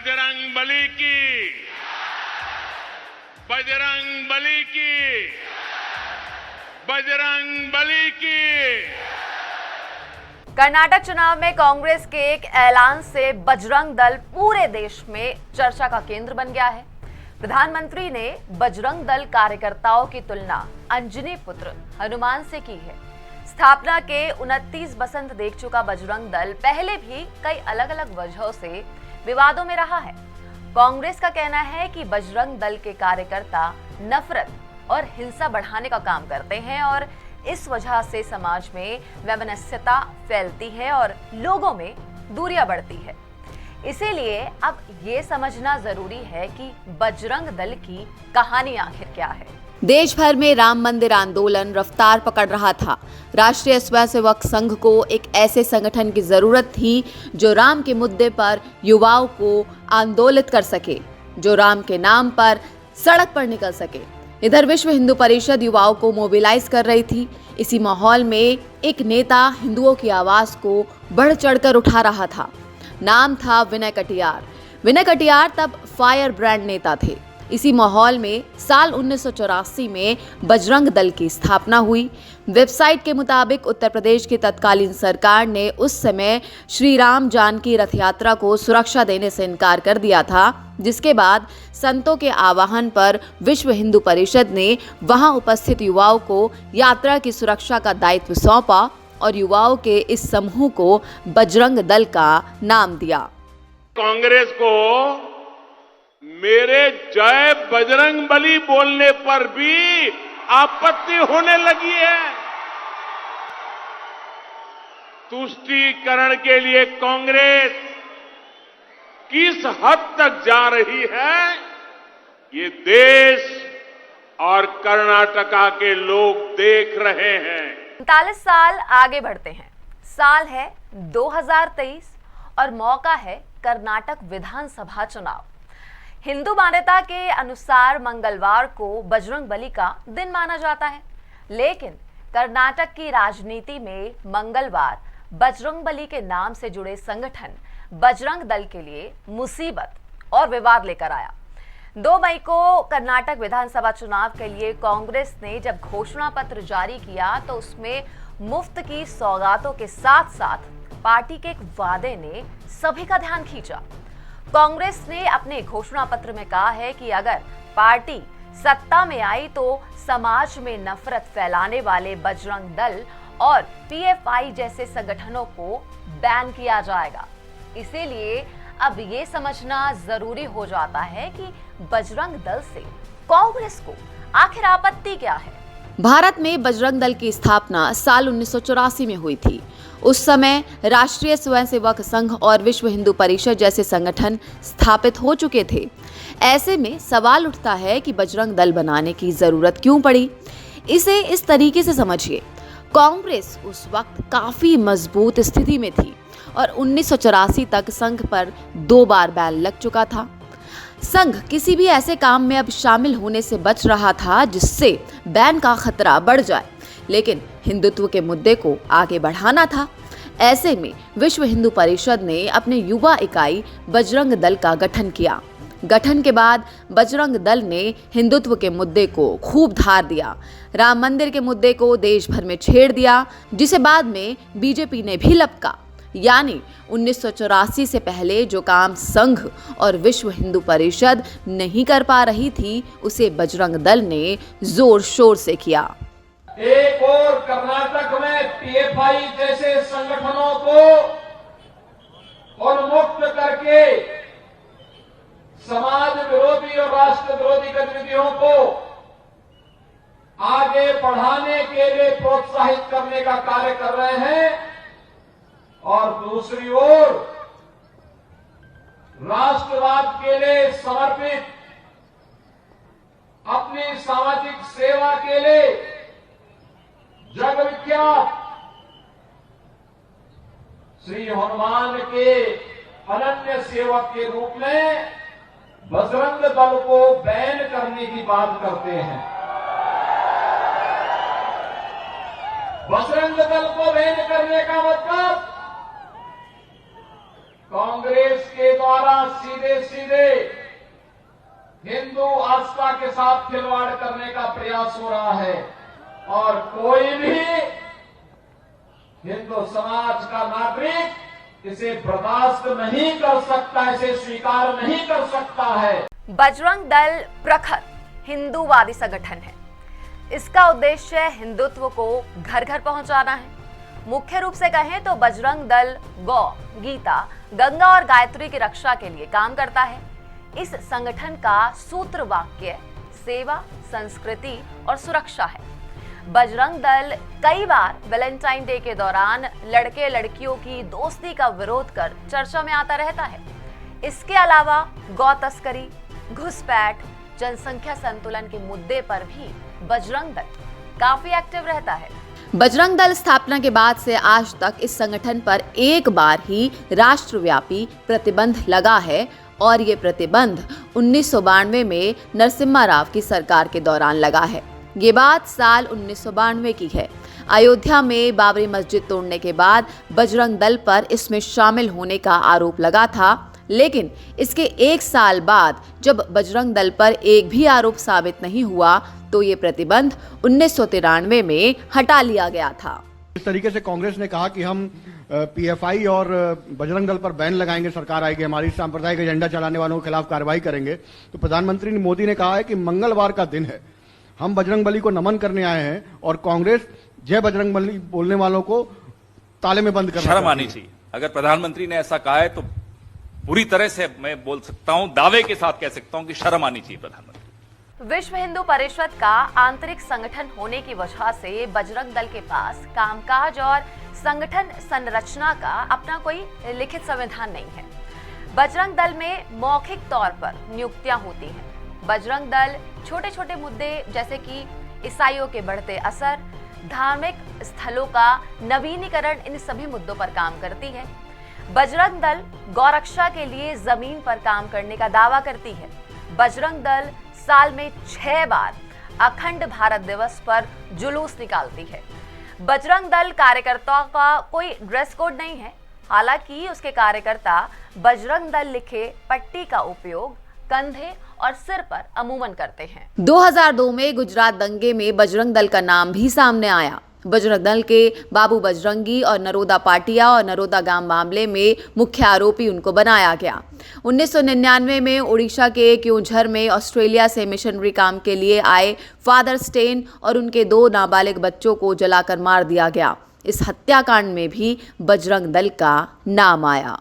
बजरंगबली की, बजरंगबली की, बजरंगबली की। कर्नाटक चुनाव में कांग्रेस के एक ऐलान से बजरंग दल पूरे देश में चर्चा का केंद्र बन गया है। प्रधानमंत्री ने बजरंग दल कार्यकर्ताओं की तुलना अंजनी पुत्र हनुमान से की है। स्थापना के 29 बसंत देख चुका बजरंग दल पहले भी कई अलग अलग वजहों से विवादों में रहा है। कांग्रेस का कहना है कि बजरंग दल के कार्यकर्ता नफरत और हिंसा बढ़ाने का काम करते हैं और इस वजह से समाज में वैमनस्यता फैलती है और लोगों में दूरियां बढ़ती है। इसीलिए अब ये समझना जरूरी है कि बजरंग दल की कहानी आखिर क्या है। देश भर में राम मंदिर आंदोलन रफ्तार पकड़ रहा था। राष्ट्रीय स्वयंसेवक संघ को एक ऐसे संगठन की जरूरत थी जो राम के मुद्दे पर युवाओं को आंदोलित कर सके, जो राम के नाम पर सड़क पर निकल सके। इधर विश्व हिंदू परिषद युवाओं को मोबिलाइज कर रही थी। इसी माहौल में एक नेता हिंदुओं की आवाज को बढ़ चढ़कर उठा रहा था। नाम था विनय कटियार। विनय कटियार तब फायर ब्रांड नेता थे। इसी माहौल में साल 1984 में बजरंग दल की स्थापना हुई। वेबसाइट के मुताबिक उत्तर प्रदेश की तत्कालीन सरकार ने उस समय श्री राम जानकी रथ यात्रा को सुरक्षा देने से इनकार कर दिया था, जिसके बाद संतों के आह्वान पर विश्व हिंदू परिषद ने वहां उपस्थित युवाओं को यात्रा की सुरक्षा का दायित्व सौंपा और युवाओं के इस समूह को बजरंग दल का नाम दिया। कांग्रेस को मेरे जय बजरंगबली बोलने पर भी आपत्ति होने लगी है। तुष्टीकरण के लिए कांग्रेस किस हद तक जा रही है, ये देश और कर्नाटका के लोग देख रहे हैं। 39 साल आगे बढ़ते हैं। साल है 2023 और मौका है कर्नाटक विधानसभा चुनाव। हिंदू मान्यता के अनुसार मंगलवार को बजरंगबली का दिन माना जाता है, लेकिन कर्नाटक की राजनीति में मंगलवार बजरंगबली के नाम से जुड़े संगठन बजरंग दल के लिए मुसीबत और विवाद लेकर आया। 2 मई को कर्नाटक विधानसभा चुनाव के लिए कांग्रेस ने जब घोषणा पत्र जारी किया तो उसमें मुफ्त की सौगातों के साथ साथ पार्टी के एक वादे ने सभी का ध्यान खींचा। कांग्रेस ने अपने घोषणा पत्र में कहा है कि अगर पार्टी सत्ता में आई तो समाज में नफरत फैलाने वाले बजरंग दल और पीएफआई जैसे संगठनों को बैन किया जाएगा। इसीलिए अब ये समझना जरूरी हो जाता है कि बजरंग दल से कांग्रेस को आखिर आपत्ति क्या है। भारत में बजरंग दल की स्थापना साल 1984 में हुई थी। उस समय राष्ट्रीय स्वयंसेवक संघ और विश्व हिंदू परिषद जैसे संगठन स्थापित हो चुके थे। ऐसे में सवाल उठता है कि बजरंग दल बनाने की जरूरत क्यों पड़ी। इसे इस तरीके से समझिए, कांग्रेस उस वक्त काफी मजबूत स्थिति में थी और 1984 तक संघ पर 2 बार बैन लग चुका था। संघ किसी भी ऐसे काम में अब शामिल होने से बच रहा था जिससे बैन का खतरा बढ़ जाए, लेकिन हिंदुत्व के मुद्दे को आगे बढ़ाना था। ऐसे में विश्व हिंदू परिषद ने अपने युवा इकाई बजरंग दल का गठन किया। गठन के बाद बजरंग दल ने हिंदुत्व के मुद्दे को खूब धार दिया। राम मंदिर के मुद्दे को देश भर में छेड़ दिया, जिसे बाद में बीजेपी ने भी लपका। यानी 1984 से पहले जो काम संघ और विश्व हिंदू परिषद नहीं कर पा रही थी, उसे बजरंग दल ने जोर शोर से किया। एक और कर्नाटक में पीएफआई जैसे संगठनों को उन्मुक्त करके समाज विरोधी और राष्ट्र विरोधी गतिविधियों को आगे बढ़ाने के लिए प्रोत्साहित करने का कार्य कर रहे हैं और दूसरी ओर राष्ट्रवाद के लिए समर्पित अपनी सामाजिक सेवा के लिए जग विख्यात श्री हनुमान के अनन्य सेवक के रूप में बजरंग दल को बैन करने की बात करते हैं। बजरंग दल को बैन करने का मतलब कांग्रेस के द्वारा सीधे आस्था के साथ खिलवाड़ करने का प्रयास हो रहा है और कोई भी हिंदू समाज का नागरिक इसे बर्दाश्त नहीं कर सकता, इसे स्वीकार नहीं कर सकता है। बजरंग दल प्रखर हिंदूवादी संगठन है। इसका उद्देश्य हिंदुत्व को घर घर पहुंचाना है। मुख्य रूप से कहें तो बजरंग दल गौ, गीता, गंगा और गायत्री की रक्षा के लिए काम करता है। इस संगठन का सूत्र वाक्य सेवा, संस्कृति और सुरक्षा है। बजरंग दल कई बार वैलेंटाइन डे के दौरान लड़के लड़कियों की दोस्ती का विरोध कर चर्चा में आता रहता है। इसके अलावा गौ तस्करी, घुसपैठ, जनसंख्या संतुलन के मुद्दे पर भी बजरंग दल काफी एक्टिव रहता है। बजरंग दल स्थापना के बाद से आज तक इस संगठन पर एक बार ही राष्ट्रव्यापी प्रतिबंध लगा है और ये प्रतिबंध 1992 में नरसिम्हा राव की सरकार के दौरान लगा है। ये बात साल 1992 की है। अयोध्या में बाबरी मस्जिद तोड़ने के बाद बजरंग दल पर इसमें शामिल होने का आरोप लगा था, लेकिन इसके एक साल बाद जब बजरंग दल पर एक भी आरोप साबित नहीं हुआ तो ये प्रतिबंध 1993 में हटा लिया गया था। इस तरीके से कांग्रेस ने कहा कि हम पीएफआई और बजरंग दल पर बैन लगाएंगे, सरकार आएगी, हमारी सांप्रदायिक एजेंडा चलाने वालों के खिलाफ कार्रवाई करेंगे। तो प्रधानमंत्री मोदी ने कहा है कि मंगलवार का दिन है, हम बजरंग बली को नमन करने आए हैं और कांग्रेस जय बजरंग बली बोलने वालों को ताले में बंद करना शर्म आनी चाहिए। अगर प्रधानमंत्री ने ऐसा कहा है तो पूरी तरह से मैं बोल सकता हूं, दावे के साथ कह सकता हूं कि शर्म आनी चाहिए प्रधानमंत्री। विश्व हिंदू परिषद का आंतरिक संगठन होने की वजह से बजरंग दल के पास कामकाज और संगठन संरचना का अपना कोई लिखित संविधान नहीं है। बजरंग दल में मौखिक तौर पर नियुक्तियां होती हैं। बजरंग दल छोटे छोटे मुद्दे जैसे कि ईसाइयों के बढ़ते असर, धार्मिक स्थलों का नवीनीकरण, इन सभी मुद्दों पर काम करती है। बजरंग दल गौरक्षा के लिए जमीन पर काम करने का दावा करती है। बजरंग दल साल में 6 बार अखंड भारत दिवस पर जुलूस निकालती है। बजरंग दल कार्यकर्ताओं का कोई ड्रेस कोड नहीं है। हालांकि उसके कार्यकर्ता बजरंग दल लिखे पट्टी का उपयोग कंधे और सिर पर अमूमन करते हैं। 2002 में गुजरात दंगे में बजरंग दल का नाम भी सामने आया। बजरंग दल के बाबू बजरंगी और नरोदा पाटिया और नरोदा गांव मामले में मुख्य आरोपी उनको बनाया गया। 1999 में उड़ीसा के क्योंझर में ऑस्ट्रेलिया से मिशनरी काम के लिए आए फादर स्टेन और उनके 2 नाबालिग बच्चों को जलाकर मार दिया गया। इस हत्याकांड में भी बजरंग दल का नाम आया।